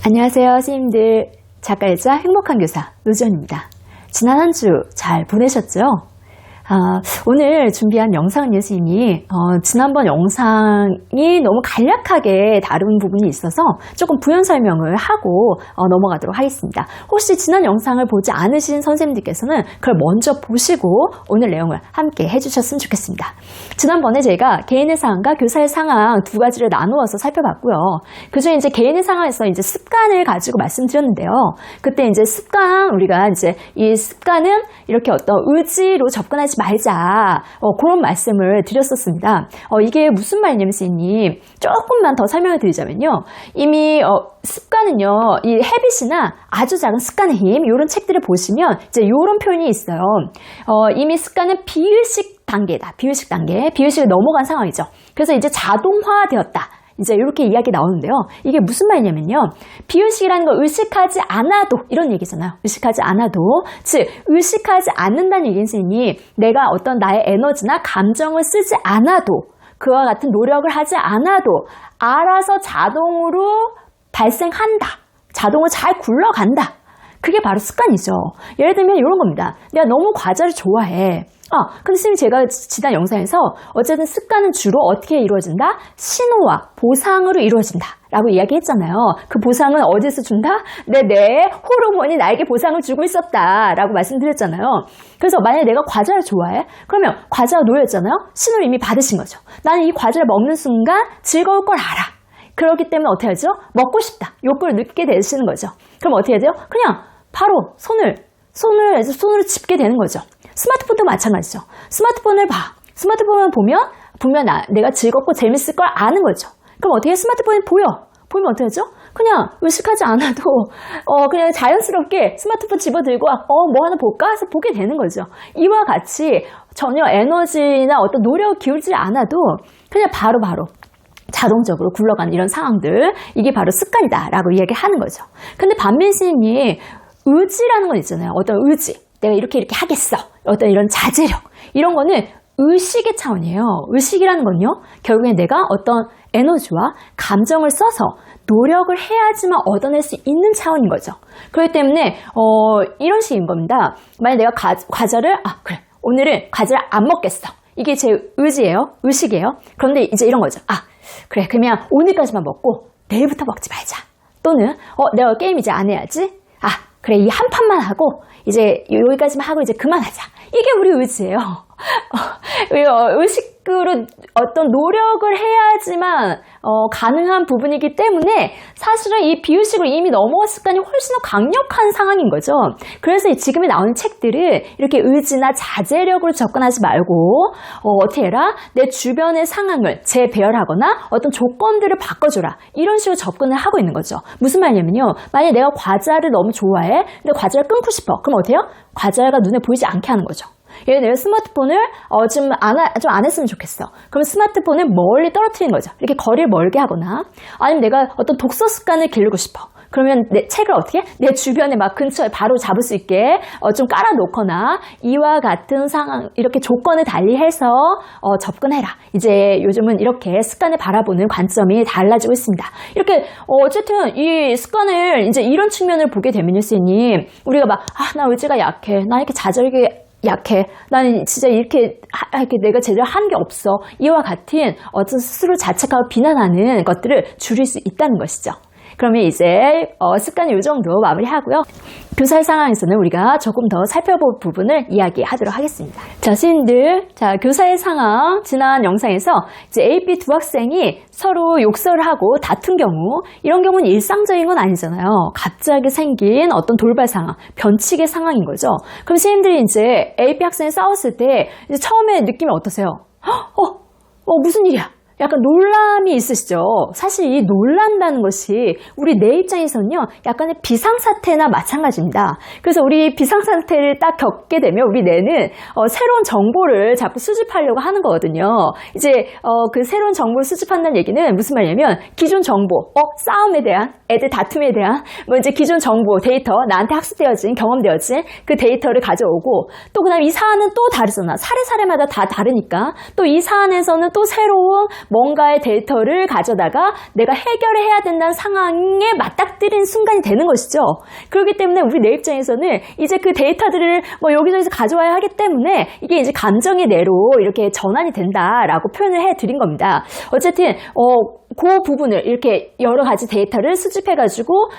안녕하세요, 선생님들. 작가이자 행복한 교사 노지연입니다. 지난 한 주 잘 보내셨죠? 오늘 준비한 영상은요, 선생님이 지난번 영상이 너무 간략하게 다룬 부분이 있어서 조금 부연 설명을 하고 넘어가도록 하겠습니다. 혹시 지난 영상을 보지 않으신 선생님들께서는 그걸 먼저 보시고 오늘 내용을 함께 해주셨으면 좋겠습니다. 지난번에 제가 개인의 상황과 교사의 상황 두 가지를 나누어서 살펴봤고요. 그중에 이제 개인의 상황에서 이제 습관을 가지고 말씀드렸는데요. 그때 이제 습관, 우리가 이제 이 습관은 이렇게 어떤 의지로 접근하지 말자, 그런 말씀을 드렸었습니다. 이게 무슨 말이냐면 선생님, 조금만 더 설명을 드리자면요, 이미 습관은요, 이 헤빗이나 아주 작은 습관의 힘, 이런 책들을 보시면 이제 이런 표현이 있어요. 이미 습관은 비의식 단계다. 비의식 단계, 비의식을 넘어간 상황이죠. 그래서 이제 자동화되었다. 이제 이렇게 이야기 나오는데요. 이게 무슨 말이냐면요, 비의식이라는 걸 의식하지 않아도, 이런 얘기잖아요. 의식하지 않아도, 즉 의식하지 않는다는 얘기는 선생님이 내가 어떤 나의 에너지나 감정을 쓰지 않아도, 그와 같은 노력을 하지 않아도 알아서 자동으로 발생한다. 자동으로 잘 굴러간다. 그게 바로 습관이죠. 예를 들면 이런 겁니다. 내가 너무 과자를 좋아해. 근데 선생님, 제가 지난 영상에서 어쨌든 습관은 주로 어떻게 이루어진다? 신호와 보상으로 이루어진다 라고 이야기했잖아요. 그 보상은 어디서 준다? 내 호르몬이 나에게 보상을 주고 있었다 라고 말씀드렸잖아요. 그래서 만약에 내가 과자를 좋아해? 그러면 과자가 놓였잖아요. 신호를 이미 받으신 거죠. 나는 이 과자를 먹는 순간 즐거울 걸 알아. 그렇기 때문에 어떻게 하죠? 먹고 싶다. 욕구를 느끼게 되시는 거죠. 그럼 어떻게 해야 돼요? 그냥 바로 손으로 짚게 되는 거죠. 스마트폰도 마찬가지죠. 스마트폰을 봐. 스마트폰을 보면 분명 내가 즐겁고 재밌을 걸 아는 거죠. 그럼 어떻게 스마트폰이 보이면 어떻게 하죠? 그냥 의식하지 않아도 그냥 자연스럽게 스마트폰 집어들고 뭐 하나 볼까? 해서 보게 되는 거죠. 이와 같이 전혀 에너지나 어떤 노력을 기울이지 않아도 그냥 바로 자동적으로 굴러가는 이런 상황들, 이게 바로 습관이다 라고 이야기하는 거죠. 근데 반면 선생님이 의지라는 건 있잖아요. 어떤 의지, 내가 이렇게 하겠어, 어떤 이런 자제력, 이런 거는 의식의 차원이에요. 의식이라는 건요, 결국에 내가 어떤 에너지와 감정을 써서 노력을 해야지만 얻어낼 수 있는 차원인 거죠. 그렇기 때문에 이런 식인 겁니다. 만약 내가 과자를 그래, 오늘은 과자를 안 먹겠어, 이게 제 의지예요. 의식이에요. 그런데 이제 이런 거죠. 그래, 그러면 오늘까지만 먹고 내일부터 먹지 말자. 또는 내가 게임 이제 안 해야지. 그래, 이 한 판만 하고 이제 여기까지만 하고 이제 그만하자. 이게 우리 의지예요. 의식으로 어떤 노력을 해야지만 가능한 부분이기 때문에 사실은 이 비의식으로 이미 넘어간 습관이 훨씬 더 강력한 상황인 거죠. 그래서 지금에 나오는 책들을 이렇게 의지나 자제력으로 접근하지 말고 어떻게 해라? 내 주변의 상황을 재배열하거나 어떤 조건들을 바꿔줘라. 이런 식으로 접근을 하고 있는 거죠. 무슨 말이냐면요, 만약에 내가 과자를 너무 좋아해. 근데 과자를 끊고 싶어. 그럼 어때요? 과자가 눈에 보이지 않게 하는 거죠. 예를 들어 스마트폰을 좀 안 했으면 좋겠어. 그럼 스마트폰을 멀리 떨어뜨리는 거죠. 이렇게 거리를 멀게 하거나, 아니면 내가 어떤 독서 습관을 기르고 싶어. 그러면 내 책을 어떻게? 내 주변에 막 근처에 바로 잡을 수 있게 좀 깔아놓거나, 이와 같은 상황, 이렇게 조건을 달리해서 접근해라. 이제 요즘은 이렇게 습관을 바라보는 관점이 달라지고 있습니다. 이렇게 어쨌든 이 습관을 이제 이런 측면을 보게 되면요, 선생님, 우리가 막 나 의지가 약해, 나 이렇게 자절이 약해, 나는 진짜 이렇게 내가 제대로 한 게 없어, 이와 같은 어떤 스스로 자책하고 비난하는 것들을 줄일 수 있다는 것이죠. 그러면 이제 습관이 이 정도 마무리하고요. 교사의 상황에서는 우리가 조금 더 살펴볼 부분을 이야기하도록 하겠습니다. 자, 선생님들, 교사의 상황, 지난 영상에서 이제 A, B 두 학생이 서로 욕설을 하고 다툰 경우, 이런 경우는 일상적인 건 아니잖아요. 갑자기 생긴 어떤 돌발 상황, 변칙의 상황인 거죠. 그럼 선생님들이 이제 A, B 학생이 싸웠을 때 이제 처음에 느낌이 어떠세요? 무슨 일이야? 약간 놀람이 있으시죠? 사실 이 놀란다는 것이 우리 뇌 입장에서는요, 약간의 비상사태나 마찬가지입니다. 그래서 우리 비상사태를 딱 겪게 되면 우리 뇌는 새로운 정보를 자꾸 수집하려고 하는 거거든요. 이제 그 새로운 정보를 수집한다는 얘기는 무슨 말이냐면, 기존 정보, 싸움에 대한, 애들 다툼에 대한 이제 기존 정보, 데이터, 나한테 학습되어진, 경험되어진 그 데이터를 가져오고, 또 그다음 이 사안은 또 다르잖아. 사례마다 다 다르니까 또 이 사안에서는 또 새로운 뭔가의 데이터를 가져다가 내가 해결해야 된다는 상황에 맞닥뜨린 순간이 되는 것이죠. 그렇기 때문에 우리 내 입장에서는 이제 그 데이터들을 뭐 여기저기서 가져와야 하기 때문에 이게 이제 감정의 뇌로 이렇게 전환이 된다라고 표현을 해드린 겁니다. 어쨌든 그 부분을 이렇게 여러 가지 데이터를 수집해가지고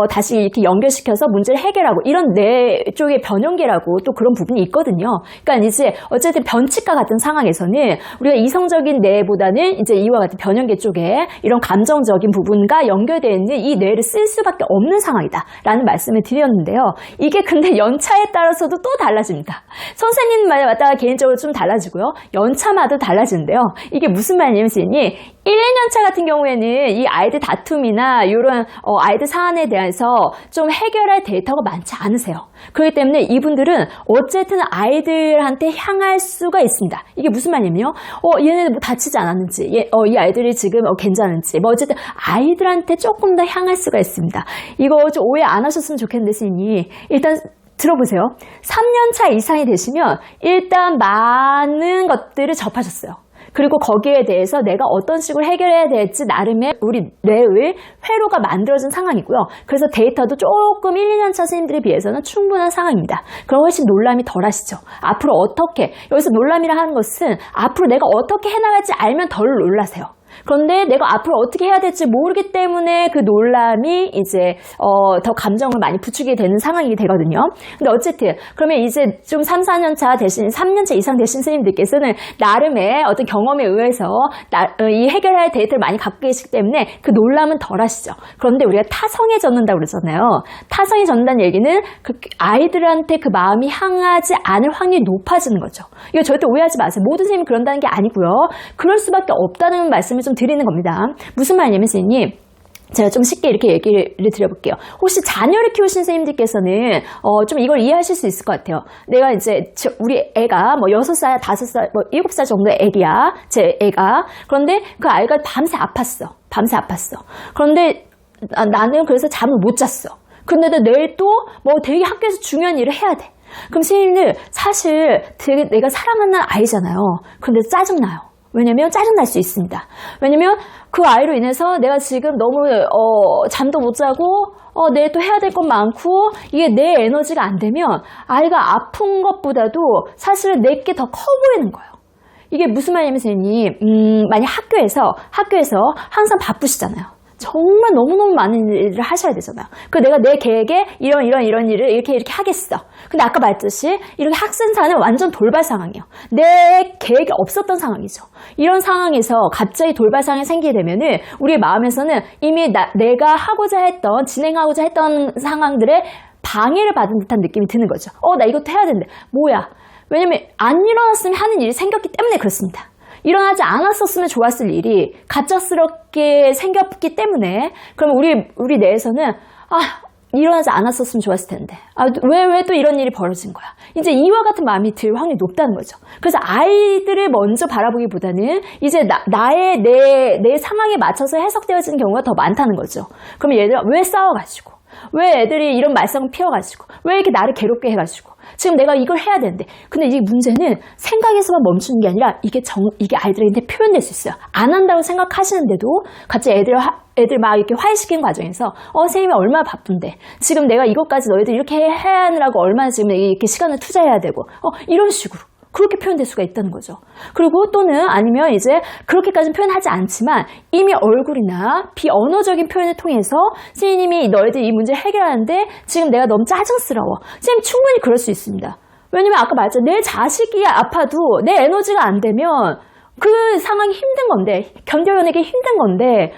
다시 이렇게 연결시켜서 문제를 해결하고 이런 뇌 쪽의 변형계라고 또 그런 부분이 있거든요. 그러니까 이제 어쨌든 변칙과 같은 상황에서는 우리가 이성적인 뇌보다는 이제 이와 같은 변형계 쪽에 이런 감정적인 부분과 연결되어 있는 이 뇌를 쓸 수밖에 없는 상황이다라는 말씀을 드렸는데요. 이게 근데 연차에 따라서도 또 달라집니다. 선생님마다 개인적으로 좀 달라지고요. 연차마다 달라지는데요. 이게 무슨 말이냐면 선생님 1, 2년차 같은 경우에는 이 아이들 다툼이나 이런 아이들 사안에 대해서 좀 해결할 데이터가 많지 않으세요. 그렇기 때문에 이분들은 어쨌든 아이들한테 향할 수가 있습니다. 이게 무슨 말이냐면요. 얘네들 뭐 다치지 않았는지, 이 아이들이 지금 괜찮은지, 뭐 어쨌든 아이들한테 조금 더 향할 수가 있습니다. 이거 좀 오해 안 하셨으면 좋겠는데 선생님 일단 들어보세요. 3년차 이상이 되시면 일단 많은 것들을 접하셨어요. 그리고 거기에 대해서 내가 어떤 식으로 해결해야 될지 나름의 우리 뇌의 회로가 만들어진 상황이고요. 그래서 데이터도 조금 1, 2년차 선생님들에 비해서는 충분한 상황입니다. 그럼 훨씬 놀람이 덜 하시죠. 앞으로 어떻게, 여기서 놀람이라 하는 것은 앞으로 내가 어떻게 해나갈지 알면 덜 놀라세요. 그런데 내가 앞으로 어떻게 해야 될지 모르기 때문에 그 놀람이 이제 더 감정을 많이 부추게 되는 상황이 되거든요. 근데 어쨌든 그러면 이제 좀 3, 4년차 대신 3년차 이상 되신 선생님들께서는 나름의 어떤 경험에 의해서 이 해결할 데이터를 많이 갖고 계시기 때문에 그 놀람은 덜 하시죠. 그런데 우리가 타성에 젖는다고 그러잖아요. 타성에 젖는다는 얘기는 그 아이들한테 그 마음이 향하지 않을 확률이 높아지는 거죠. 이거 절대 오해하지 마세요. 모든 선생님이 그런다는 게 아니고요. 그럴 수밖에 없다는 말씀을 좀 드리는 겁니다. 무슨 말이냐면 선생님 제가 좀 쉽게 이렇게 얘기를 드려볼게요. 혹시 자녀를 키우신 선생님들께서는 좀 이걸 이해하실 수 있을 것 같아요. 내가 이제 우리 애가 뭐 6살, 5살, 뭐 7살 정도의 애기야. 제 애가. 그런데 그 아이가 밤새 아팠어. 밤새 아팠어. 그런데 나는 그래서 잠을 못 잤어. 근데도 내일 또 뭐 되게 학교에서 중요한 일을 해야 돼. 그럼 선생님들 사실 되게 내가 사랑하는 아이잖아요. 근데 짜증나요. 왜냐면 짜증날 수 있습니다. 왜냐면 그 아이로 인해서 내가 지금 너무 잠도 못 자고 내일 또 해야 될 것 많고 이게 내 에너지가 안 되면 아이가 아픈 것보다도 사실은 내게 더 커 보이는 거예요. 이게 무슨 말이냐면 선생님 만약 학교에서 항상 바쁘시잖아요. 정말 너무너무 많은 일을 하셔야 되잖아요. 그 내가 내 계획에 이런 일을 이렇게 하겠어. 근데 아까 말했듯이 이렇게 학생사는 완전 돌발 상황이에요. 내 계획이 없었던 상황이죠. 이런 상황에서 갑자기 돌발 상황이 생기게 되면은 우리의 마음에서는 이미 내가 진행하고자 했던 상황들의 방해를 받은 듯한 느낌이 드는 거죠. 나 이것도 해야 되는데 뭐야? 왜냐면 안 일어났으면 하는 일이 생겼기 때문에 그렇습니다. 일어나지 않았었으면 좋았을 일이 갑작스럽게 생겼기 때문에 그럼 우리 내에서는 일어나지 않았었으면 좋았을 텐데 왜 또 이런 일이 벌어진 거야. 이제 이와 같은 마음이 들 확률이 높다는 거죠. 그래서 아이들을 먼저 바라보기보다는 이제 내 상황에 맞춰서 해석되어지는 경우가 더 많다는 거죠. 그러면 얘들아 왜 싸워가지고 왜 애들이 이런 말썽을 피워가지고 왜 이렇게 나를 괴롭게 해가지고 지금 내가 이걸 해야 되는데 근데 이 문제는 생각에서만 멈추는 게 아니라 이게 아이들한테 표현될 수 있어요. 안 한다고 생각하시는데도 갑자기 애들 막 이렇게 화해시키는 과정에서 선생님이 얼마나 바쁜데 지금 내가 이것까지 너희들 이렇게 해야 하느라고 얼마나 지금 이렇게 시간을 투자해야 되고 이런 식으로 그렇게 표현될 수가 있다는 거죠. 그리고 또는 아니면 이제 그렇게까지는 표현하지 않지만 이미 얼굴이나 비언어적인 표현을 통해서 선생님이 너희들 이 문제를 해결하는데 지금 내가 너무 짜증스러워. 선생님 충분히 그럴 수 있습니다. 왜냐면 아까 말했잖아요. 내 자식이 아파도 내 에너지가 안 되면 그 상황이 힘든 건데 견뎌내기 힘든 건데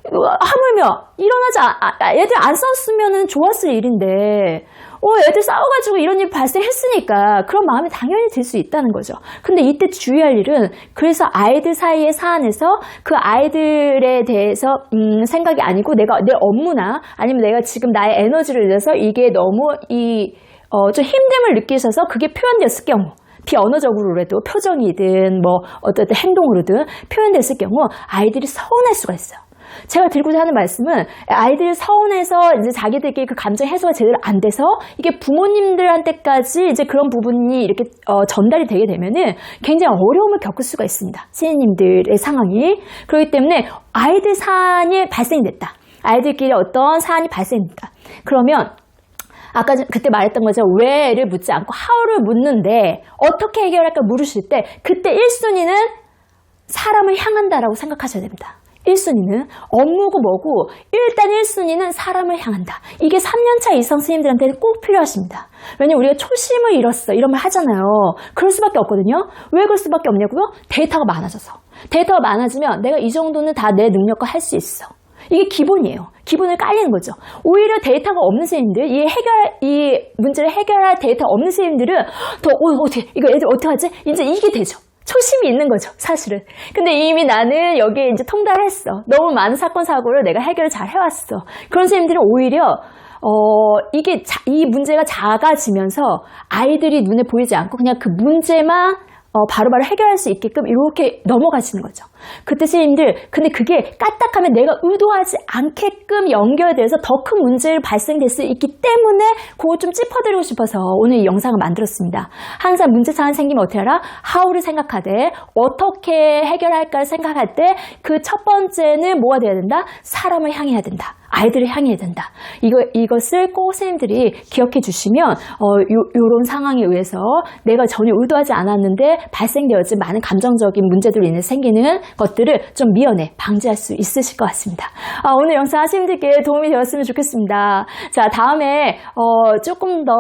하물며 애들 안 싸웠으면 좋았을 일인데 애들 싸워가지고 이런 일 발생했으니까 그런 마음이 당연히 들 수 있다는 거죠. 근데 이때 주의할 일은 그래서 아이들 사이의 사안에서 그 아이들에 대해서 생각이 아니고 내가 내 업무나 아니면 내가 지금 나의 에너지를 내서 이게 너무 좀 힘듦을 느끼셔서 그게 표현됐을 경우 비언어적으로라도 표정이든 뭐 어떤 행동으로든 표현됐을 경우 아이들이 서운할 수가 있어요. 제가 드리고자 하는 말씀은 아이들이 서운해서 이제 자기들끼리 그 감정 해소가 제대로 안 돼서 이게 부모님들한테까지 이제 그런 부분이 이렇게 전달이 되게 되면은 굉장히 어려움을 겪을 수가 있습니다. 시인님들의 상황이. 그렇기 때문에 아이들 사안이 발생이 됐다. 아이들끼리 어떤 사안이 발생입니다. 그러면 아까 그때 말했던 거죠. 왜를 묻지 않고 how를 묻는데 어떻게 해결할까 물으실 때 그때 1순위는 사람을 향한다라고 생각하셔야 됩니다. 1순위는 업무고 뭐고 일단 1순위는 사람을 향한다. 이게 3년차 이상 스님들한테는 꼭 필요하십니다. 왜냐면 우리가 초심을 잃었어 이런 말 하잖아요. 그럴 수밖에 없거든요. 왜 그럴 수밖에 없냐고요? 데이터가 많아져서. 데이터가 많아지면 내가 이 정도는 다 내 능력과 할 수 있어. 이게 기본이에요. 기본을 깔리는 거죠. 오히려 데이터가 없는 선생님들, 이 문제를 해결할 데이터 없는 선생님들은 어떻게, 이거 애들 어떡하지? 이제 이게 되죠. 초심이 있는 거죠, 사실은. 근데 이미 나는 여기에 이제 통달했어. 너무 많은 사건, 사고를 내가 해결을 잘 해왔어. 그런 선생님들은 오히려, 이 문제가 작아지면서 아이들이 눈에 보이지 않고 그냥 그 문제만 바로바로 해결할 수 있게끔 이렇게 넘어가시는 거죠. 그때 선생님들 근데 그게 까딱하면 내가 의도하지 않게끔 연결돼서 더 큰 문제를 발생될 수 있기 때문에 그거 좀 짚어드리고 싶어서 오늘 이 영상을 만들었습니다. 항상 문제 사안 생기면 어떻게 하라? how를 생각하되 어떻게 해결할까를 생각할 때 그 첫 번째는 뭐가 돼야 된다? 사람을 향해야 된다. 아이들을 향해야 된다. 이것을 꼭 선생님들이 기억해 주시면 요런 상황에 의해서 내가 전혀 의도하지 않았는데 발생되었지 많은 감정적인 문제들로 인해 생기는 것들을 좀 미연에 방지할 수 있으실 것 같습니다. 오늘 영상 선생님들께 도움이 되었으면 좋겠습니다. 자, 다음에 조금 더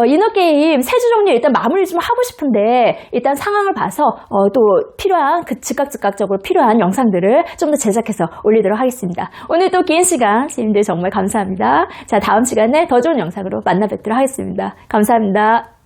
이너게임 세 주 정리 일단 마무리 좀 하고 싶은데 일단 상황을 봐서 또 필요한 즉각적으로 필요한 영상들을 좀 더 제작해서 올리도록 하겠습니다. 오늘 또 긴 시간 선생님들 정말 감사합니다. 자, 다음 시간에 더 좋은 영상으로 만나 뵙도록 하겠습니다. 감사합니다.